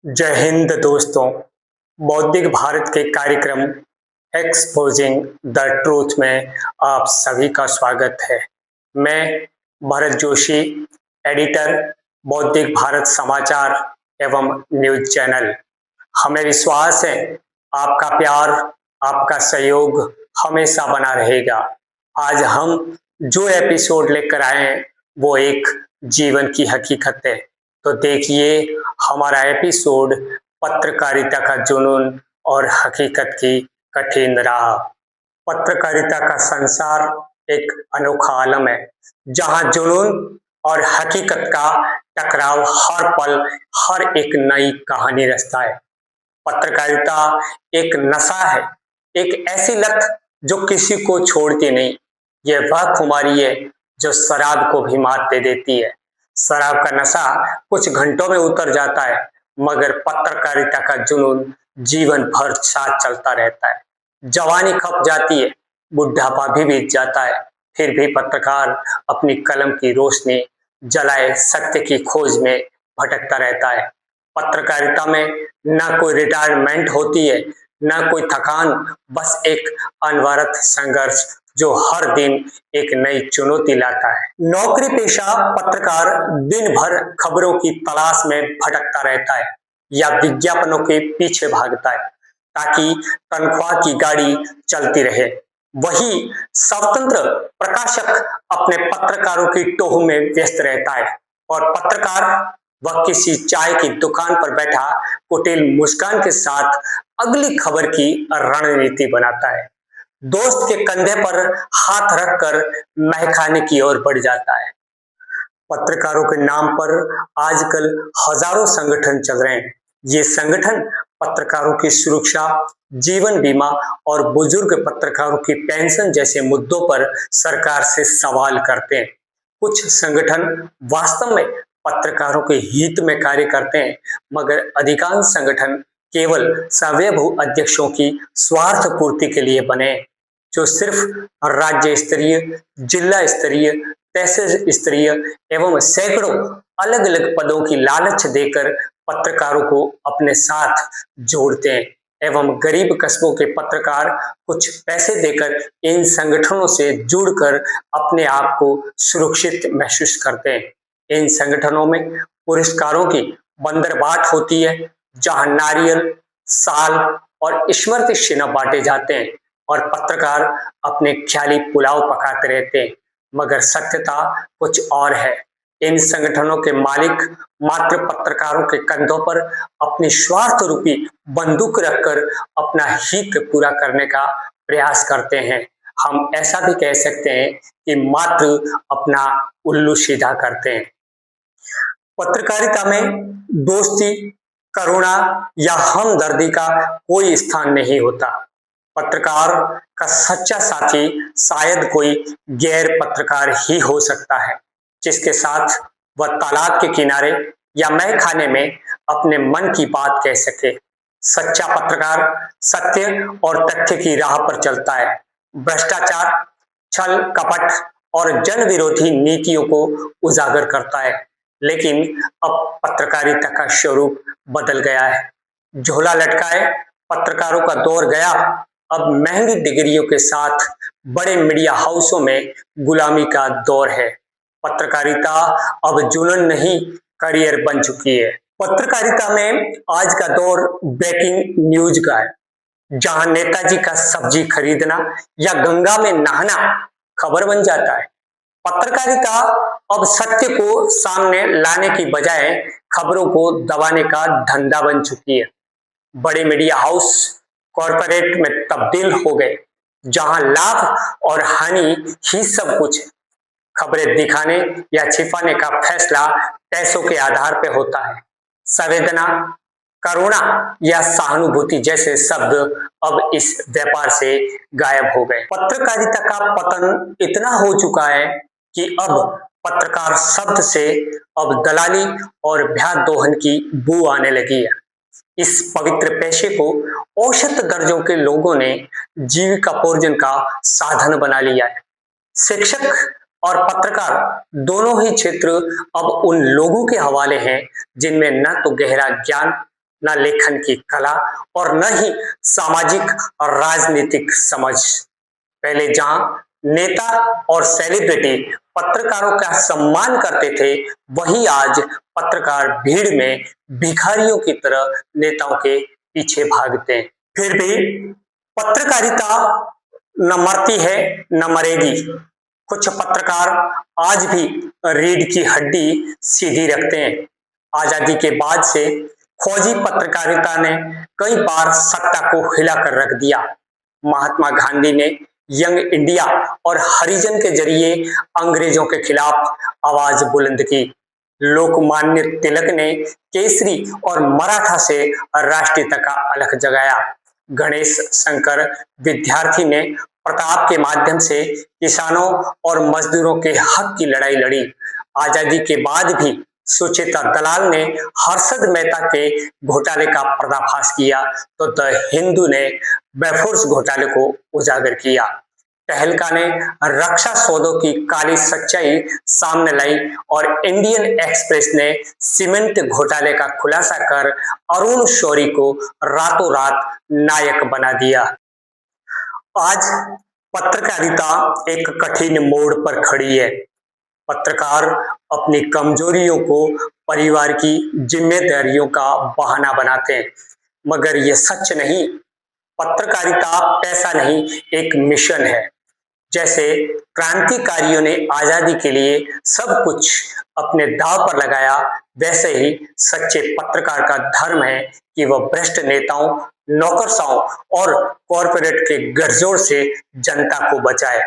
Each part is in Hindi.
जय हिंद दोस्तों। बौद्धिक भारत के कार्यक्रम एक्सपोजिंग द ट्रूथ में आप सभी का स्वागत है। मैं भरत जोशी, एडिटर, बौद्धिक भारत समाचार एवं न्यूज चैनल। हमें विश्वास है आपका प्यार, आपका सहयोग हमेशा बना रहेगा। आज हम जो एपिसोड लेकर आए हैं वो एक जीवन की हकीकत है। तो देखिए हमारा एपिसोड पत्रकारिता का जुनून और हकीकत की कठिन राह। पत्रकारिता का संसार एक अनोखा आलम है जहां जुनून और हकीकत का टकराव हर पल हर एक नई कहानी रचता है। पत्रकारिता एक नशा है, एक ऐसी लत जो किसी को छोड़ती नहीं। यह वह खुमारी है जो शराब को भी मात दे देती है। शराब का नशा कुछ घंटों में उतर जाता है, मगर पत्रकारिता का जुनून जीवन भर साथ चलता रहता है। जवानी खप जाती है, बुढ़ापा भी बीत जाता है, फिर भी पत्रकार अपनी कलम की रोशनी जलाए सत्य की खोज में भटकता रहता है। पत्रकारिता में ना कोई रिटायरमेंट होती है, ना कोई थकान, बस एक अनवरत संघर्ष जो हर दिन एक नई चुनौती लाता है। नौकरी पेशा पत्रकार दिन भर खबरों की तलाश में भटकता रहता है या विज्ञापनों के पीछे भागता है ताकि तनख्वाह की गाड़ी चलती रहे। वही स्वतंत्र प्रकाशक अपने पत्रकारों की टोह में व्यस्त रहता है और पत्रकार वह किसी चाय की दुकान पर बैठा कुटिल मुस्कान के साथ अगली खबर की रणनीति बनाता है। दोस्त के कंधे पर हाथ रखकर महकाने की ओर बढ़ जाता है। पत्रकारों के नाम पर आजकल हजारों संगठन चल रहे हैं। ये संगठन पत्रकारों की सुरक्षा, जीवन बीमा और बुजुर्ग पत्रकारों की पेंशन जैसे मुद्दों पर सरकार से सवाल करते हैं। कुछ संगठन वास्तव में पत्रकारों के हित में कार्य करते हैं, मगर अधिकांश संगठन केवल स्वयंभू अध्यक्षों की स्वार्थ पूर्ति के लिए बने, जो सिर्फ राज्य स्तरीय, जिला स्तरीय, तहसील स्तरीय एवं सैकड़ों अलग अलग पदों की लालच देकर पत्रकारों को अपने साथ जोड़ते हैं एवं गरीब कस्बों के पत्रकार कुछ पैसे देकर इन संगठनों से जुड़कर अपने आप को सुरक्षित महसूस करते हैं। इन संगठनों में पुरस्कारों की बंदरबाट होती है, जहां नारियल, साल और स्मृति चिन्ह बांटे जाते हैं और पत्रकार अपने ख्याली पुलाव पकाते रहते हैं, मगर सत्यता कुछ और है। इन संगठनों के मालिक मात्र पत्रकारों के कंधों पर अपनी स्वार्थ रूपी बंदूक रखकर अपना हित पूरा करने का प्रयास करते हैं। हम ऐसा भी कह सकते हैं कि मात्र अपना उल्लू सीधा करते हैं। पत्रकारिता में दोस्ती, करुणा या हमदर्दी का कोई स्थान नहीं होता। पत्रकार का सच्चा साथी शायद कोई गैर पत्रकार ही हो सकता है, जिसके साथ वह तालाब के किनारे या मय खाने में अपने मन की बात कह सके। सच्चा पत्रकार सत्य और तथ्य की राह पर चलता है, भ्रष्टाचार, छल कपट और जन विरोधी नीतियों को उजागर करता है। लेकिन अब पत्रकारिता का स्वरूप बदल गया है। झोला लटकाए पत्रकारों का दौर गया। अब महंगी डिग्रियों के साथ बड़े मीडिया हाउसों में गुलामी का दौर है। पत्रकारिता अब जुनून नहीं, करियर बन चुकी है। पत्रकारिता में आज का दौर ब्रेकिंग न्यूज का है, जहां नेताजी का सब्जी खरीदना या गंगा में नहाना खबर बन जाता है। पत्रकारिता अब सत्य को सामने लाने की बजाय खबरों को दबाने का धंधा बन चुकी है। बड़े मीडिया हाउस कॉरपोरेट में तब्दील हो गए, जहां लाभ और हानि ही सब कुछ है। खबरें दिखाने या छिपाने का फैसला पैसों के आधार पर होता है। संवेदना, करुणा या सहानुभूति जैसे शब्द अब इस व्यापार से गायब हो गए। पत्रकारिता का पतन इतना हो चुका है कि अब पत्रकार शब्द से अब दलाली और भ्यात दोहन की बू आने लगी है। इस पवित्र पेशे को औसत दर्जों के लोगों ने जीविकोपार्जन का साधन बना लिया है। शिक्षक और पत्रकार दोनों ही क्षेत्र अब उन लोगों के हवाले हैं जिनमें न तो गहरा ज्ञान, न लेखन की कला और न ही सामाजिक और राजनीतिक समझ। पहले जहां नेता और सेलिब्रिटी पत्रकारों का सम्मान करते थे, वहीं आज पत्रकार भीड़ में भिखारियों की तरह नेताओं के पीछे भागते हैं। फिर भी पत्रकारिता न मरती है न मरेगी। कुछ पत्रकार आज भी रीढ़ की हड्डी सीधी रखते हैं। आजादी के बाद से फौजी पत्रकारिता ने कई बार सत्ता को हिलाकर रख दिया। महात्मा गांधी ने यंग इंडिया और हरिजन के जरिए अंग्रेजों के खिलाफ आवाज बुलंद की। लोकमान्य तिलक ने केसरी और मराठा से राष्ट्रीयता का अलख जगाया। गणेश शंकर विद्यार्थी ने प्रताप के माध्यम से किसानों और मजदूरों के हक की लड़ाई लड़ी। आजादी के बाद भी सुचेता दलाल ने हर्षद मेहता के घोटाले का पर्दाफाश किया, तो द हिंदू ने बोफोर्स घोटाले को उजागर किया। तहलका ने रक्षा सौदों की काली सच्चाई सामने लाई और इंडियन एक्सप्रेस ने सीमेंट घोटाले का खुलासा कर अरुण शौरी को रातों रात नायक बना दिया। आज पत्रकारिता एक कठिन मोड़ पर खड़ी है। पत्रकार अपनी कमजोरियों को परिवार की जिम्मेदारियों का बहाना बनाते हैं, मगर यह सच नहीं। पत्रकारिता पैसा नहीं, एक मिशन है। जैसे क्रांतिकारियों ने आजादी के लिए सब कुछ अपने दांव पर लगाया, वैसे ही सच्चे पत्रकार का धर्म है कि वह भ्रष्ट नेताओं, नौकरशाहों और कॉरपोरेट के गठजोड़ से जनता को बचाए।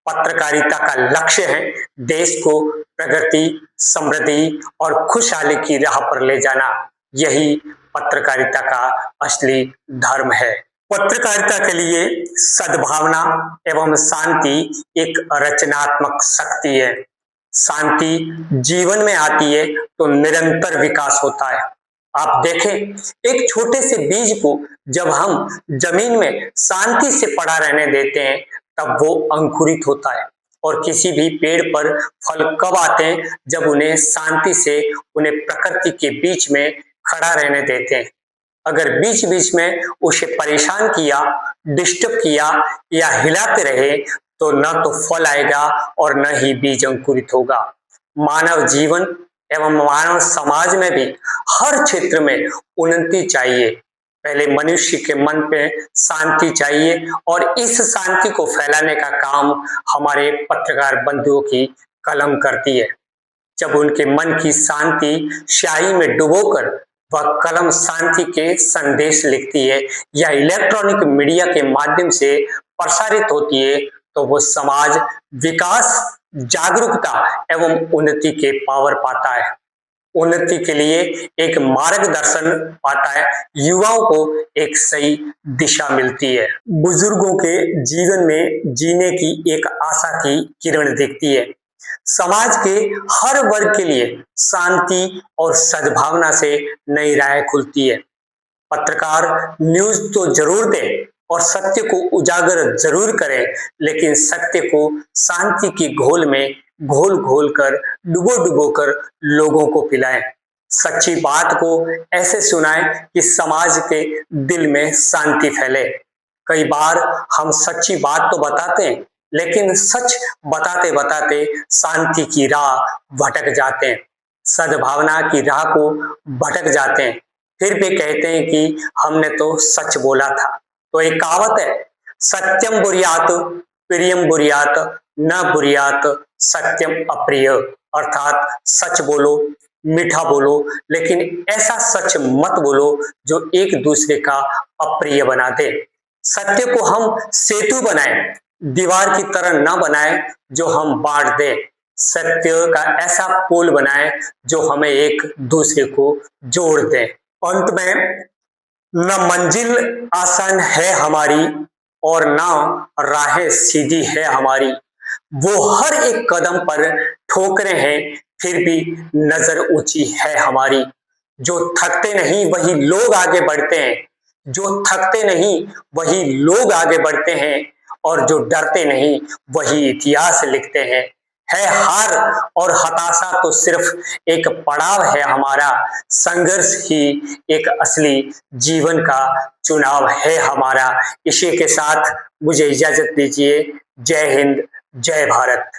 पत्रकारिता का लक्ष्य है देश को प्रगति, समृद्धि और खुशहाली की राह पर ले जाना। यही पत्रकारिता का असली धर्म है। पत्रकारिता के लिए सद्भावना एवं शांति एक रचनात्मक शक्ति है। शांति जीवन में आती है तो निरंतर विकास होता है। आप देखें, एक छोटे से बीज को जब हम जमीन में शांति से पड़ा रहने देते हैं, तब वो अंकुरित होता है। और किसी भी पेड़ पर फल कब आते हैं? जब उन्हें शांति से, उन्हें प्रकृति के बीच में खड़ा रहने देते हैं। अगर बीच बीच में उसे परेशान किया, डिस्टर्ब किया या हिलाते रहे, तो न तो फल आएगा और न ही बीज अंकुरित होगा। मानव जीवन एवं मानव समाज में भी हर क्षेत्र में उन्नति चाहिए। पहले मनुष्य के मन पे शांति चाहिए और इस शांति को फैलाने का काम हमारे पत्रकार बंधुओं की कलम करती है। जब उनके मन की शांति स्याही में डुबोकर वह कलम शांति के संदेश लिखती है या इलेक्ट्रॉनिक मीडिया के माध्यम से प्रसारित होती है, तो वो समाज विकास, जागरूकता एवं उन्नति के पावर पाता है। उन्नति के लिए एक मार्गदर्शन पाता है, युवाओं को एक सही दिशा मिलती है। बुजुर्गों के जीवन में जीने की एक आशा की किरण दिखती है। समाज के हर वर्ग के लिए शांति और सद्भावना से नई राह खुलती है। पत्रकार न्यूज तो जरूर दे और सत्य को उजागर जरूर करें, लेकिन सत्य को शांति की घोल में घोल घोल कर, डुबो डुबो कर लोगों को पिलाएं। सच्ची बात को ऐसे सुनाएं कि समाज के दिल में शांति फैले। कई बार हम सच्ची बात तो बताते हैं, लेकिन सच बताते बताते शांति की राह भटक जाते हैं, सद्भावना की राह को भटक जाते हैं। फिर भी कहते हैं कि हमने तो सच बोला था। तो एक कहावत है, सत्यम बुर्यात प्रियम बुर्यात न बुर्यात सत्यम अप्रिय, अर्थात सच बोलो, मीठा बोलो, लेकिन ऐसा सच मत बोलो जो एक दूसरे का अप्रिय बना दे। सत्य को हम सेतु बनाएं, दीवार की तरह न बनाएं जो हम बांट दे। सत्य का ऐसा पुल बनाएं जो हमें एक दूसरे को जोड़ दे। अंत में, न मंजिल आसान है हमारी और न राहें सीधी है हमारी। वो हर एक कदम पर ठोकरें हैं, फिर भी नजर ऊंची है हमारी। जो थकते नहीं वही लोग आगे बढ़ते हैं, जो थकते नहीं वही लोग आगे बढ़ते हैं, और जो डरते नहीं वही इतिहास लिखते हैं। है हार और हताशा तो सिर्फ एक पड़ाव है हमारा, संघर्ष ही एक असली जीवन का चुनाव है हमारा। इसी के साथ मुझे इजाजत दीजिए। जय हिंद, जय भारत।